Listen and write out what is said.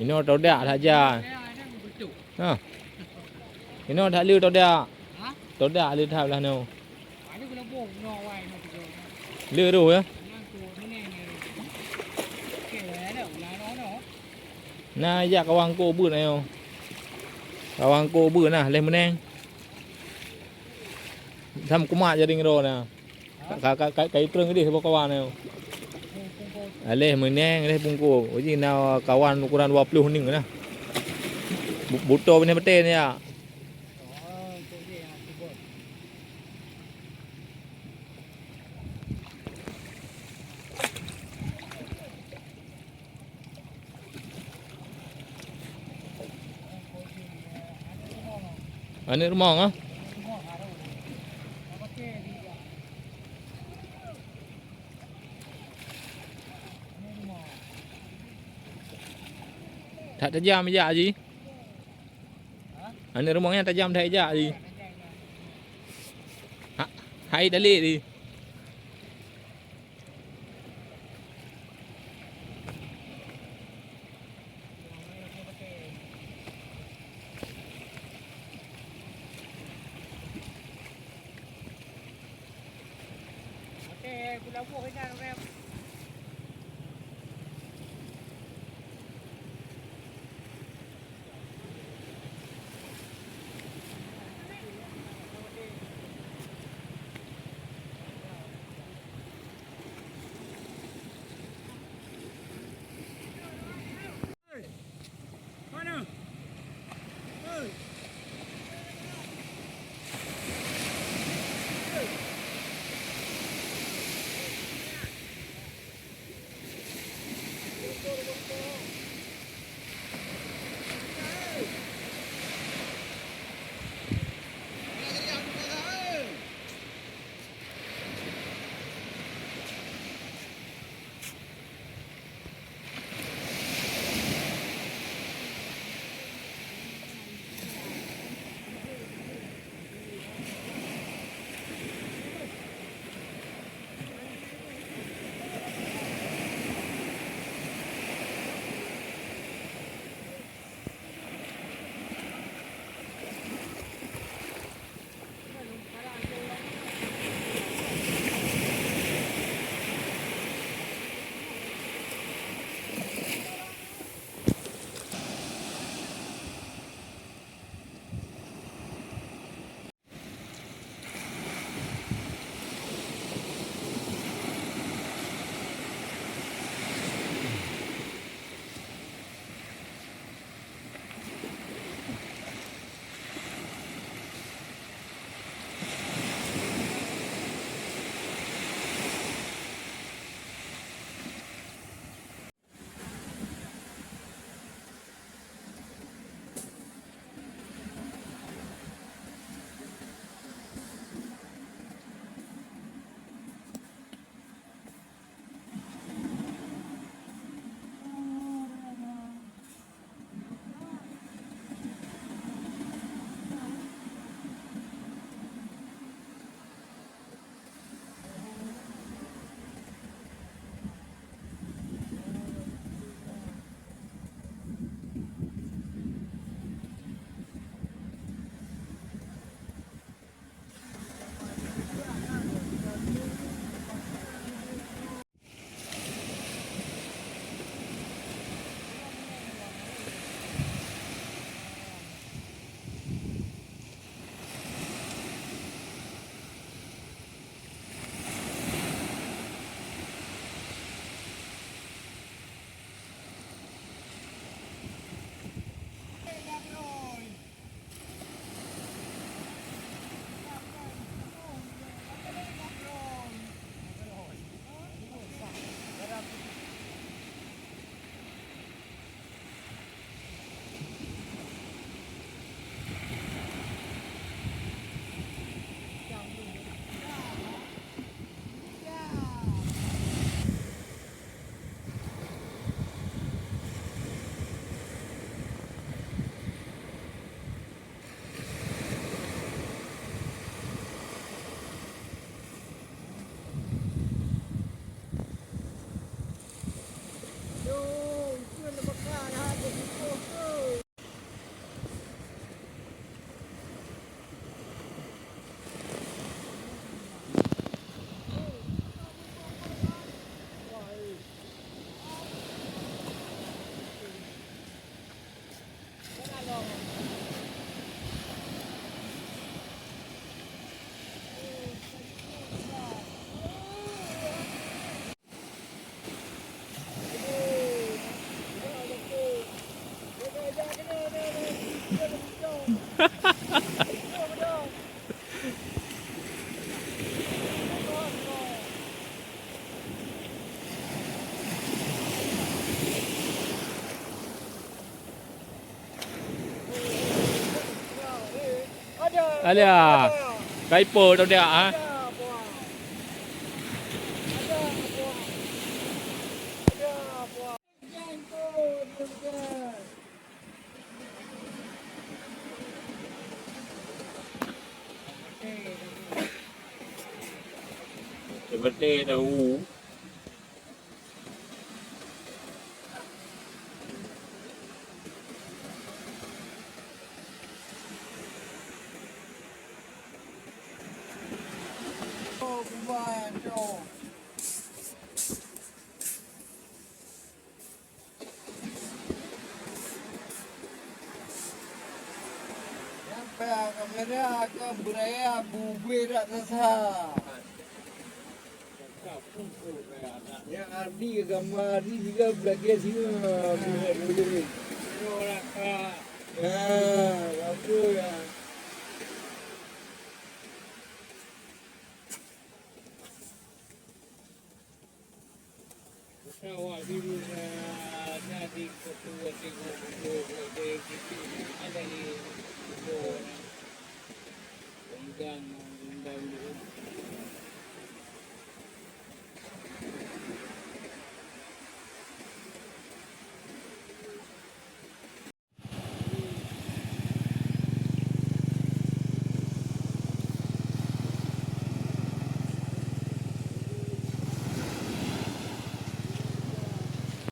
Ini todak saja. Ha. Ini dah lu todak. Todak lu dah lah no. Lu tu ya. Nah, ya kawan ko bữa này không? Kawan ko bữa nào lên bên em. Thăm cũng mạ gia đình rồi nè. Cái trưng cái gì không kawan này không? Lên mình nè, lên bung cô. Cái gì nào kawan ukuran 20 ning nữa. Buto bên bên này à. Ini rumah ah. Tak tajam aja Haji. Ini rumahnya tajam tak aja Haji. Hai dalik đi. Pulau buah kan rem. Mana? Alia, diaper tau dia ah. Seperti tahu. Kamera ke beraya bubir atas ha. Yang Ardi gambar Ardi juga belakang sini. Orang kah? Apa ya? Awak dulu jadi ketua tengok ada di Undang